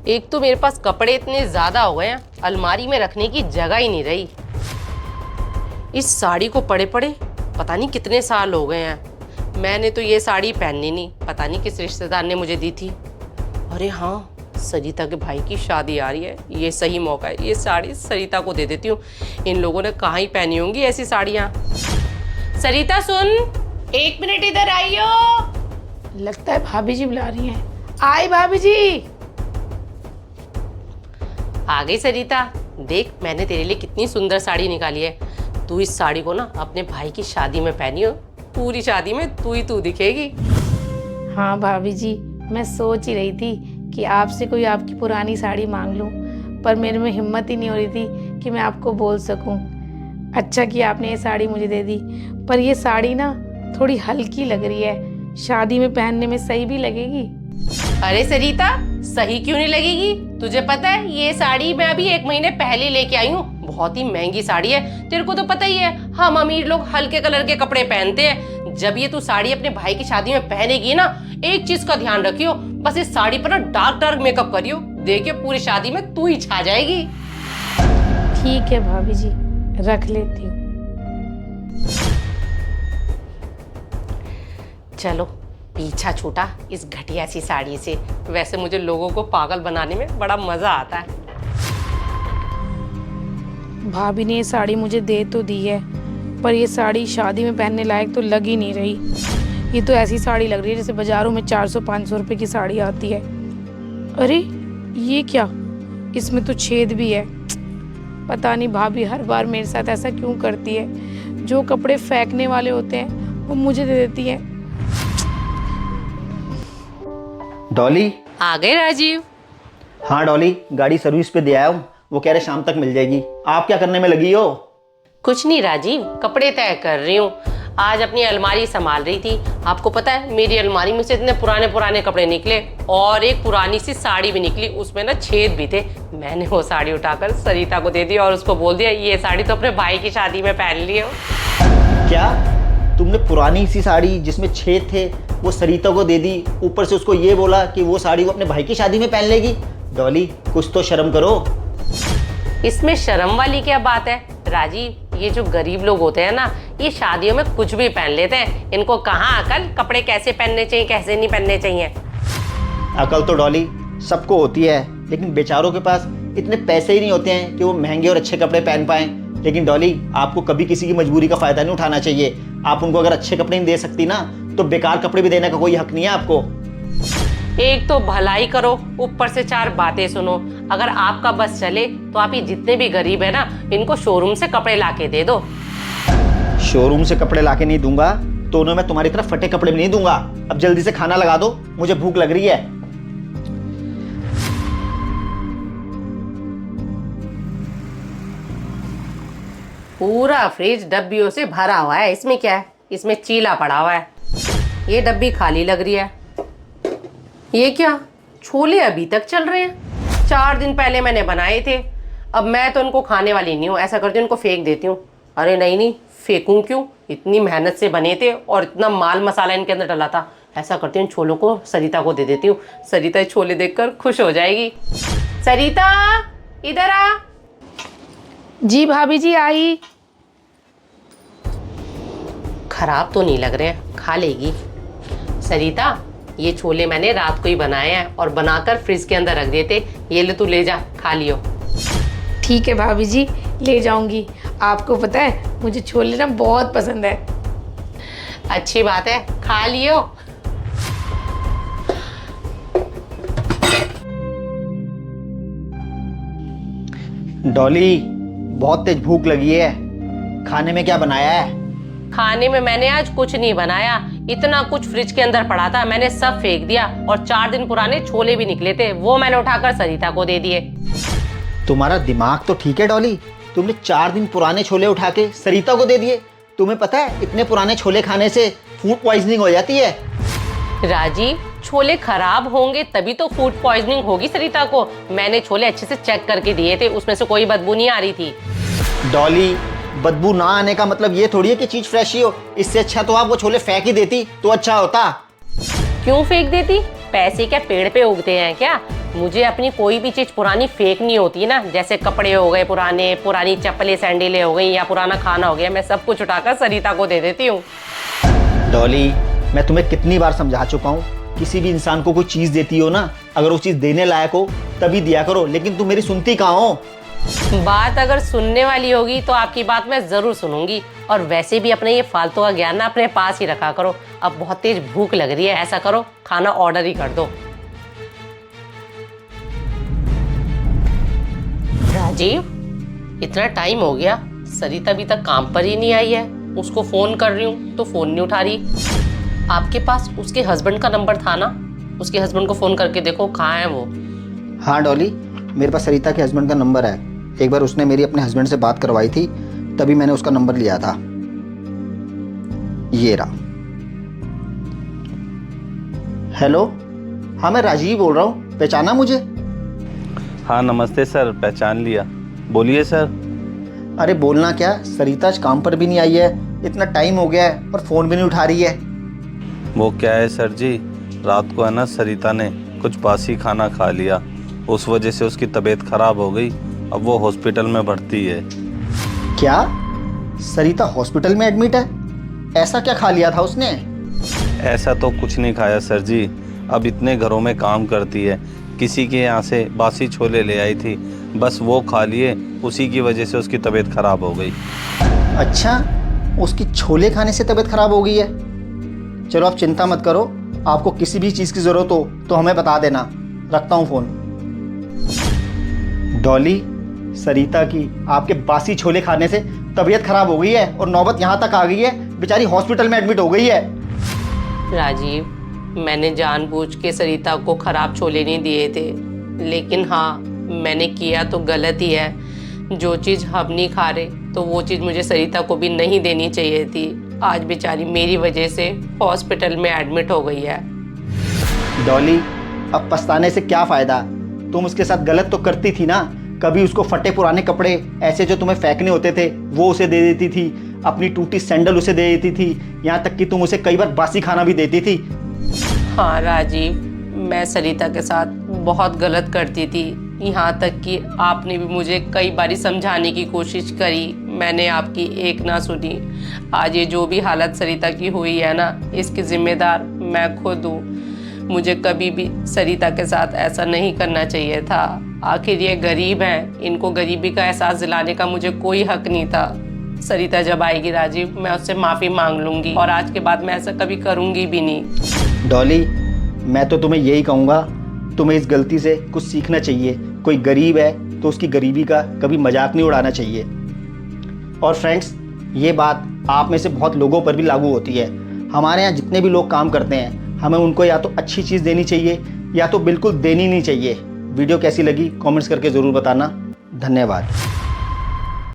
एक तो मेरे पास कपड़े इतने ज्यादा हो गए हैं, अलमारी में रखने की जगह ही नहीं रही। इस साड़ी को पड़े पड़े पता नहीं कितने साल हो गए हैं। मैंने तो ये साड़ी पहननी नहीं, पता नहीं किस रिश्तेदार ने मुझे दी थी। अरे हाँ, सरिता के भाई की शादी आ रही है, ये सही मौका है, ये साड़ी सरिता को दे देती हूँ। इन लोगों ने कहाँ ही पहनी होंगी ऐसी साड़ियाँ। सरिता सुन, 1 मिनट इधर आइयो। लगता है भाभी जी बुला रही हैं। आई भाभी जी। आ गई सरिता, देख मैंने तेरे लिए कितनी सुंदर साड़ी निकाली है। तू इस साड़ी को ना अपने भाई की शादी में पहनी हो, पूरी शादी में तू ही तू दिखेगी। हाँ भाभी जी, मैं सोच ही रही थी कि आपसे कोई आपकी पुरानी साड़ी मांग लूं, पर मेरे में हिम्मत ही नहीं हो रही थी कि मैं आपको बोल सकूं। अच्छा कि आपने ये साड़ी मुझे दे दी, पर ये साड़ी ना थोड़ी हल्की लग रही है, शादी में पहनने में सही भी लगेगी? अरे सरिता, सही क्यों नहीं लगेगी? तुझे पता है ये साड़ी मैं अभी 1 महीने पहले लेके आई हूँ। बहुत ही महंगी साड़ी है, तेरे को तो पता ही है हम अमीर लोग हल्के कलर के कपड़े पहनते हैं। जब ये तू साड़ी अपने भाई की शादी में पहनेगी ना, एक चीज का ध्यान रखियो, बस इस साड़ी पर ना डार्क डार्क मेकअप करियो, देखियो पूरी शादी में तू ही छा जाएगी। ठीक है भाभी जी, रख लेती हूँ। चलो पीछा छूटा इस घटिया सी साड़ी से। वैसे मुझे लोगों को पागल बनाने में बड़ा मजा आता है। भाभी ने ये साड़ी मुझे दे तो दी है, पर ये साड़ी शादी में पहनने लायक तो लग ही नहीं रही। ये तो ऐसी साड़ी लग रही है जैसे बाजारों में 400-500 रुपए की साड़ी आती है। अरे ये क्या, इसमें तो छेद भी है। पता नहीं भाभी हर बार मेरे साथ ऐसा क्यों करती है। जो कपड़े फेंकने वाले होते हैं वो मुझे दे देती है। डॉली। आ गए राजीव। हाँ डॉली, गाड़ी सर्विस पे दे आया हूँ, वो कह रहे शाम तक मिल जाएगी। आप क्या करने में लगी हो? कुछ नहीं राजीव, कपड़े तय कर रही हूँ। आज अपनी अलमारी संभाल रही थी। आपको पता है मेरी अलमारी में से इतने पुराने पुराने कपड़े निकले और एक पुरानी सी साड़ी भी निकली, उसमें ना छेद भी थे। मैंने वो साड़ी उठाकर सरिता को दे दी और उसको बोल दिया ये साड़ी तो अपने भाई की शादी में पहन लियो। क्या तुमने पुरानी सी साड़ी जिसमें छेद थे वो सरिता को दे दी, ऊपर से उसको ये बोला कि वो साड़ी वो अपने भाई की शादी में पहन लेगी? डॉली कुछ तो शर्म करो। इसमें शर्म वाली क्या बात है राजीव? ये जो गरीब लोग होते हैं ना, ये शादियों में कुछ भी पहन लेते हैं। इनको कहाँ अकल, कपड़े कैसे पहनने चाहिए कैसे नहीं पहनने चाहिए। अकल तो डॉली सबको होती है, लेकिन बेचारों के पास इतने पैसे ही नहीं होते हैं कि वो महंगे और अच्छे कपड़े पहन पाएं। लेकिन डॉली आपको कभी किसी की मजबूरी का फायदा नहीं उठाना चाहिए। आप उनको अगर अच्छे कपड़े नहीं दे सकती ना, तो बेकार कपड़े भी देने का कोई हक नहीं है आपको। एक तो भलाई करो, ऊपर से 4 बातें सुनो। अगर आपका बस चले तो आप ये जितने भी गरीब है ना, इनको शोरूम से कपड़े लाके दे दो। शोरूम से कपड़े लाके नहीं दूंगा तो उन्हें मैं तुम्हारी तरफ फटे कपड़े भी नहीं दूंगा। अब जल्दी से खाना लगा दो, मुझे भूख लग रही है। पूरा फ्रिज डब्बियों से भरा हुआ है। इसमें क्या है? इसमें चीला पड़ा हुआ है। ये डब्बी खाली लग रही है। ये क्या, छोले अभी तक चल रहे हैं? 4 दिन पहले मैंने बनाए थे। अब मैं तो इनको खाने वाली नहीं हूँ, ऐसा करती हूँ इनको फेंक देती हूँ। अरे नहीं नहीं, फेंकूं क्यों? इतनी मेहनत से बने थे और इतना माल मसाला इनके अंदर डला था। ऐसा करती हूँ छोलों को सरिता को दे देती हूँ। सरिता छोले देखकर खुश हो जाएगी। सरिता इधर आ। जी भाभी जी आई। खराब तो नहीं लग रहे हैं, खा लेगी। सरिता ये छोले मैंने रात को ही बनाए हैं और बनाकर फ्रिज के अंदर रख दिए थे। ये ले तू ले जा, खा लियो। ठीक है भाभी जी, ले जाऊंगी। आपको पता है मुझे छोले ना बहुत पसंद है। अच्छी बात है, खा लियो। डॉली बहुत तेज भूख लगी है, खाने में क्या बनाया है? खाने में मैंने आज कुछ नहीं बनाया। इतना कुछ फ्रिज के अंदर पड़ा था, मैंने सब फेंक दिया। और 4 दिन पुराने छोले भी निकले थे, वो मैंने उठाकर सरिता को दे दिए। तुम्हारा दिमाग तो ठीक है डॉली, तुमने 4 दिन पुराने छोले उठा के सरिता को दे दिए। तुम्हें पता है इतने पुराने छोले खाने से फूड पॉइजनिंग हो जाती है। राजीव छोले खराब होंगे तभी तो फूड पॉइजनिंग होगी सरिता को। मैंने छोले अच्छे से चेक करके दिए थे, उसमें से कोई बदबू नहीं आ रही थी। डॉली बदबू ना आने का मतलब ये थोड़ी है कि चीज फ्रेश ही हो। इससे अच्छा तो आप वो छोले फेंक ही देती तो अच्छा होता। क्यों फेंक देती? पैसे क्या पेड़ पे उगते हैं क्या? मुझे अपनी कोई भी चीज़ पुरानी फेंकनी होती है ना, जैसे कपड़े हो गए पुराने, पुरानी चप्पलें सैंडलें हो गई या पुराना खाना हो गया, मैं सब कुछ उठाकर सरिता को दे देती हूँ। डॉली, मैं तुम्हें कितनी बार समझा चुका हूँ, किसी भी इंसान को कोई चीज़ देती हो ना, अगर वो चीज़ देने लायक हो तभी दिया करो, लेकिन तुम मेरी सुनती कहाँ हो। बात अगर सुनने वाली होगी तो आपकी बात मैं ज़रूर सुनूंगी, और वैसे भी अपने ये फालतू का ज्ञान ना अपने पास ही रखा करो। अब बहुत तेज भूख लग रही है, ऐसा करो खाना ऑर्डर ही कर दो। राजीव, इतना टाइम हो गया, सरिता अभी तक काम पर ही नहीं आई है। उसको फ़ोन कर रही हूँ तो फ़ोन नहीं उठा रही। आपके पास उसके हस्बैंड का नंबर था ना, उसके हस्बैंड को फ़ोन करके देखो कहाँ है वो। हाँ डॉली, मेरे पास सरिता के हस्बैंड का नंबर है। एक बार उसने मेरी अपने हस्बैंड से बात करवाई थी, तभी मैंने उसका नंबर लिया था। ये रहा। हेलो, हाँ मैं राजीव बोल रहा हूँ, पहचाना मुझे? हाँ नमस्ते सर, पहचान लिया, बोलिए सर। अरे बोलना क्या, सरिता आज काम पर भी नहीं आई है, इतना टाइम हो गया है और फ़ोन भी नहीं उठा रही है। वो क्या है सर जी, रात को है ना सरिता ने कुछ बासी खाना खा लिया, उस वजह से उसकी तबीयत खराब हो गई। अब वो हॉस्पिटल में भर्ती है। क्या सरिता हॉस्पिटल में एडमिट है? ऐसा क्या खा लिया था उसने? ऐसा तो कुछ नहीं खाया सर जी, अब इतने घरों में काम करती है, किसी के यहाँ से बासी छोले ले आई थी, बस वो खा लिए, उसी की वजह से उसकी तबीयत खराब हो गई। अच्छा, उसकी छोले खाने से तबीयत खराब हो गई है। चलो आप चिंता मत करो, आपको किसी भी चीज़ की ज़रूरत हो तो हमें बता देना। रखता हूँ फ़ोन। डॉली, सरिता की आपके बासी छोले खाने से तबीयत खराब हो गई है और नौबत यहाँ तक आ गई है, बेचारी हॉस्पिटल में एडमिट हो गई है। राजीव, मैंने जानबूझ के सरिता को खराब छोले नहीं दिए थे, लेकिन हाँ मैंने किया तो गलत ही है। जो चीज़ हम नहीं खा रहे तो वो चीज़ मुझे सरिता को भी नहीं देनी चाहिए थी। आज बेचारी मेरी वजह से हॉस्पिटल में एडमिट हो गई है। डॉली, अब पछताने से क्या फ़ायदा, तुम उसके साथ गलत तो करती थी ना। कभी उसको फटे पुराने कपड़े ऐसे जो तुम्हें फेंकने होते थे वो उसे दे देती थी, अपनी टूटी सैंडल उसे दे देती थी, यहाँ तक कि तुम उसे कई बार बासी खाना भी देती थी। हाँ राजीव, मैं सरिता के साथ बहुत गलत करती थी, यहाँ तक कि आपने भी मुझे कई बारी समझाने की कोशिश करी, मैंने आपकी एक ना सुनी। आज ये जो भी हालत सरिता की हुई है ना, इसकी जिम्मेदार मैं खुद हूँ। मुझे कभी भी सरिता के साथ ऐसा नहीं करना चाहिए था। आखिर ये गरीब हैं, इनको गरीबी का एहसास दिलाने का मुझे कोई हक नहीं था। सरिता जब आएगी राजीव, मैं उससे माफ़ी मांग लूँगी और आज के बाद मैं ऐसा कभी करूँगी भी नहीं। डॉली, मैं तो तुम्हें यही कहूँगा, तुम्हें इस गलती से कुछ सीखना चाहिए। कोई गरीब है तो उसकी गरीबी का कभी मजाक नहीं उड़ाना चाहिए। और फ्रेंड्स, ये बात आप में से बहुत लोगों पर भी लागू होती है। हमारे यहाँ जितने भी लोग काम करते हैं, हमें उनको या तो अच्छी चीज़ देनी चाहिए या तो बिल्कुल देनी नहीं चाहिए। वीडियो कैसी लगी कमेंट्स करके ज़रूर बताना। धन्यवाद।